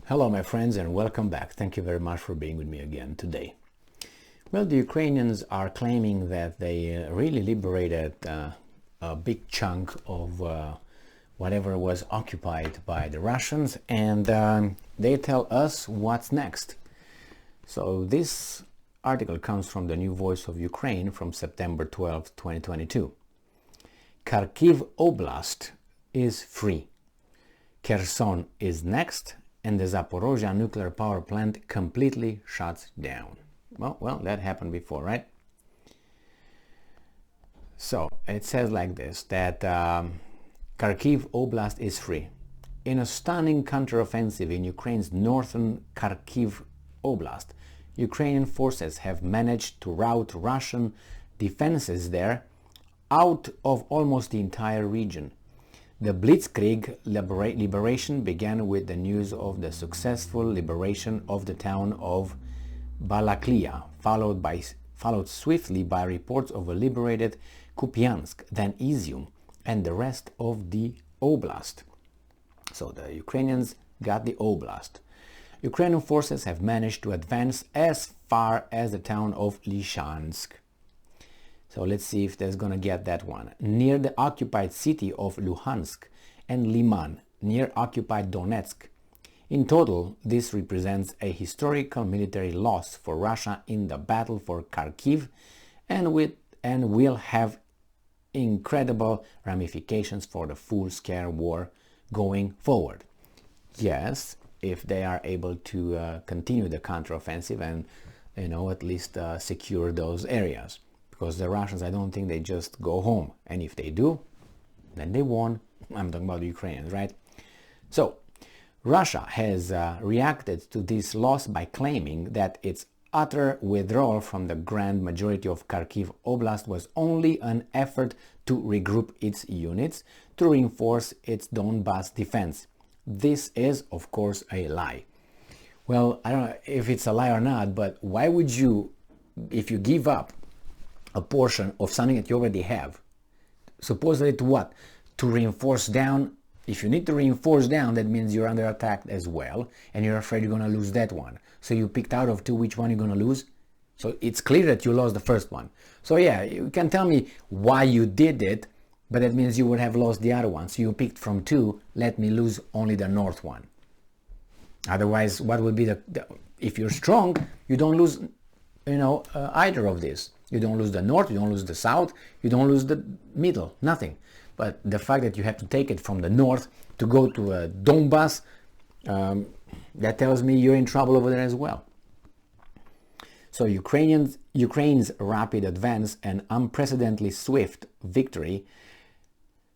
Hello my friends and welcome back. Thank you very much for being with me again today. Well, the Ukrainians are claiming that they really liberated a big chunk of whatever was occupied by the Russians, and they tell us what's next. So this article comes from the New Voice of Ukraine from September 12, 2022. Kharkiv Oblast is free. Kherson is next, and the Zaporizhzhya nuclear power plant completely shuts down. Well, that happened before, right? So it says like this, that Kharkiv Oblast is free. In a stunning counteroffensive in Ukraine's northern Kharkiv Oblast, Ukrainian forces have managed to rout Russian defenses there out of almost the entire region. The Blitzkrieg liberation began with the news of the successful liberation of the town of Balaklia, followed swiftly by reports of a liberated Kupiansk, then Izium, and the rest of the Oblast. So the Ukrainians got the Oblast. Ukrainian forces have managed to advance as far as the town of Lysychansk. So let's see if they're gonna get that one. Near the occupied city of Luhansk and Liman, near occupied Donetsk. In total, this represents a historical military loss for Russia in the battle for Kharkiv, and will have incredible ramifications for the full-scale war going forward. Yes, if they are able to continue the counteroffensive and, at least secure those areas. Because the Russians, I don't think they just go home. And if they do, then they won. I'm talking about the Ukrainians, right? So, Russia has reacted to this loss by claiming that its utter withdrawal from the grand majority of Kharkiv Oblast was only an effort to regroup its units to reinforce its Donbas defense. This is, of course, a lie. Well, I don't know if it's a lie or not, but why would you, if you give up a portion of something that you already have, supposedly to what? To reinforce down. If you need to reinforce down, that means you're under attack as well, and you're afraid you're going to lose that one. So you picked out of two which one you're going to lose. So it's clear that you lost the first one. So yeah, you can tell me why you did it, but that means you would have lost the other one. So you picked from two, let me lose only the north one. Otherwise, what would be the if you're strong, you don't lose, either of these. You don't lose the north, you don't lose the south, you don't lose the middle, nothing. But the fact that you have to take it from the north to go to Donbas, that tells me you're in trouble over there as well. So Ukraine's rapid advance and unprecedentedly swift victory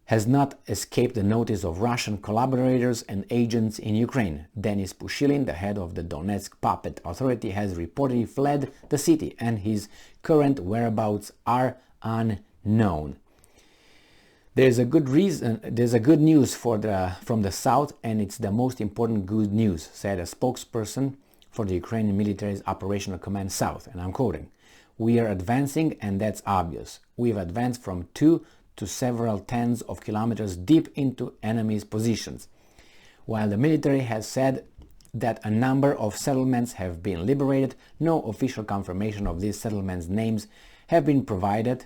has not escaped the notice of Russian collaborators and agents in Ukraine. Denis Pushilin, the head of the Donetsk Puppet Authority, has reportedly fled the city, and his current whereabouts are unknown. There's a good news from the south, and it's the most important good news, said a spokesperson for the Ukrainian military's Operational Command South, and I'm quoting, "We are advancing, and that's obvious. We've advanced from 2 to several tens of kilometers deep into enemy's positions." While the military has said that a number of settlements have been liberated, no official confirmation of these settlements' names have been provided,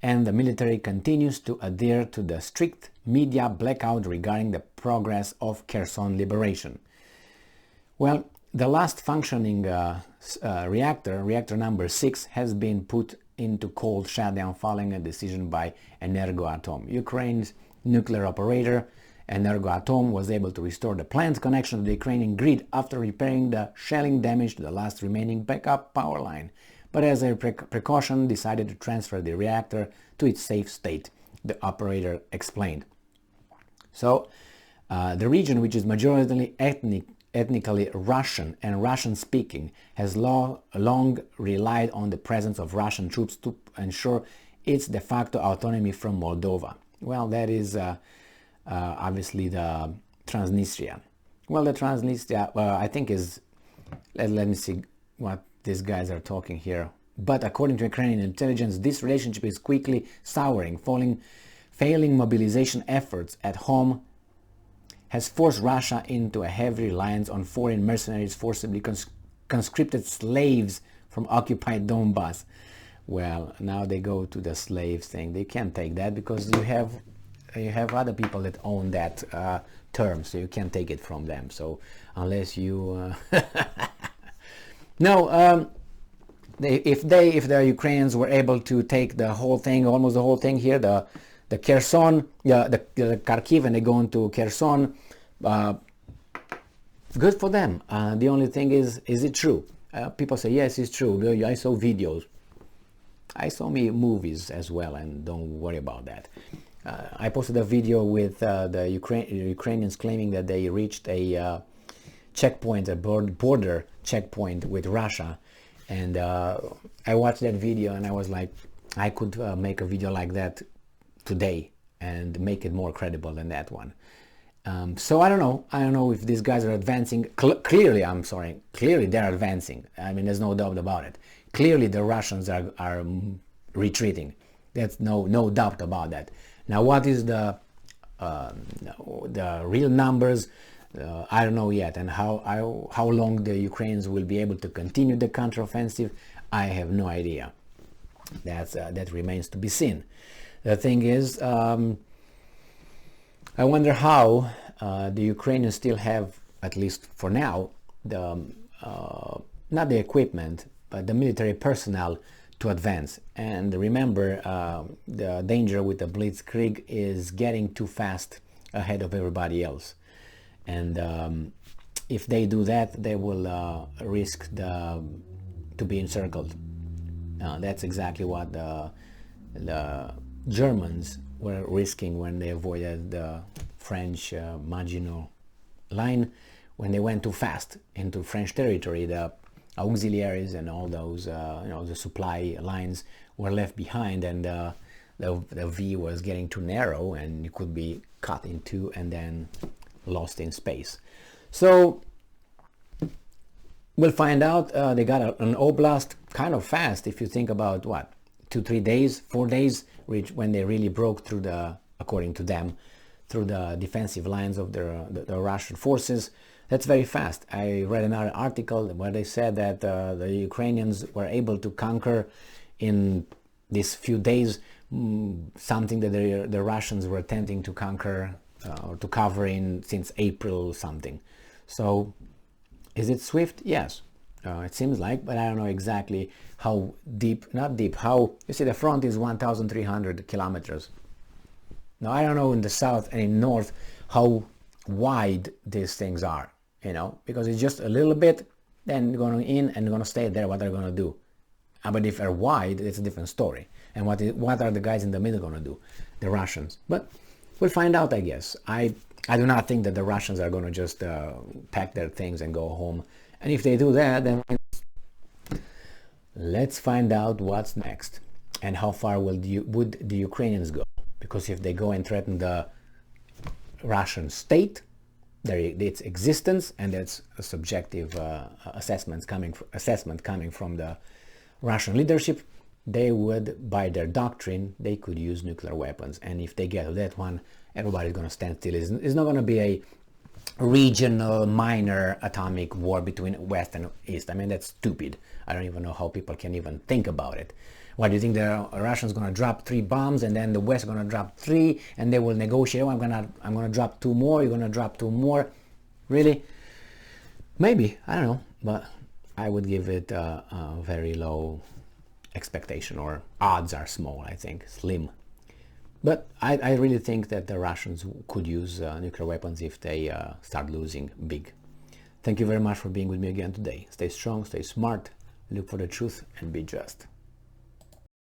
and the military continues to adhere to the strict media blackout regarding the progress of Kherson liberation. Well, the last functioning reactor number 6, has been put into cold shutdown following a decision by Energoatom. Ukraine's nuclear operator Energoatom was able to restore the plant's connection to the Ukrainian grid after repairing the shelling damage to the last remaining backup power line, but as a precaution decided to transfer the reactor to its safe state, the operator explained. So the region, which is majority ethnically Russian and Russian-speaking, has long relied on the presence of Russian troops to ensure its de facto autonomy from Moldova. Well, that is obviously the Transnistria. Well, the Transnistria, I think is, let me see what these guys are talking here. But according to Ukrainian intelligence, this relationship is quickly souring, failing mobilization efforts at home has forced Russia into a heavy reliance on foreign mercenaries, forcibly conscripted slaves from occupied Donbass. Well, now they go to the slaves thing. They can't take that because you have other people that own that term, so you can't take it from them. So unless you no, if the Ukrainians were able to take the whole thing, almost the whole thing here, the Kherson, the Kharkiv, and they go into Kherson, good for them. The only thing is it true? People say yes, it's true. I saw videos. I saw movies as well, and don't worry about that. I posted a video with the Ukrainians claiming that they reached a checkpoint, a border checkpoint with Russia, and I watched that video and I was like, I could make a video like that today and make it more credible than that one. So I don't know if these guys are advancing. Clearly they're advancing. I mean, there's no doubt about it. Clearly the Russians are retreating. That's no doubt about that. Now, what is the real numbers? I don't know yet, and how long the Ukrainians will be able to continue the counteroffensive, I have no idea. That remains to be seen. The thing is, I wonder how the Ukrainians still have, at least for now, the not the equipment, but the military personnel to advance. And remember, the danger with the blitzkrieg is getting too fast ahead of everybody else. And if they do that, they will risk to be encircled. That's exactly what the Germans were risking when they avoided the French Maginot Line, when they went too fast into French territory. The auxiliaries and all those the supply lines were left behind, and the V was getting too narrow, and it could be cut in two and then lost in space. So we'll find out. They got an oblast kind of fast, if you think about what, 2-3 days, 4 days, when they really broke through according to them, through the defensive lines of the Russian forces. That's very fast. I read another article where they said that the Ukrainians were able to conquer in these few days something that the Russians were attempting to conquer or to cover since April something. So is it swift? Yes, it seems like, but I don't know exactly how deep, not deep, how, you see the front is 1,300 kilometers. Now I don't know in the south and in north how wide these things are, because it's just a little bit, then going in and going to stay there, what they're going to do. But if they're wide, it's a different story. And what are the guys in the middle going to do? The Russians. But we'll find out, I guess. I do not think that the Russians are going to just pack their things and go home. And if they do that, then let's find out what's next and how far would the Ukrainians go. Because if they go and threaten the Russian state, its existence, and that's a subjective assessment coming from the Russian leadership, they would, by their doctrine, they could use nuclear weapons. And if they get to that one, everybody's going to stand still. It's not going to be a regional minor atomic war between West and East. I mean, that's stupid. I don't even know how people can even think about it. What do you think, the Russians going to drop 3 bombs and then the West going to drop 3 and they will negotiate? Oh, I'm going to drop 2 more. You're going to drop 2 more. Really? Maybe. I don't know. But I would give it a very low expectation, or odds are small, I think, slim. But I really think that the Russians could use nuclear weapons if they start losing big. Thank you very much for being with me again today. Stay strong, stay smart, look for the truth, and be just.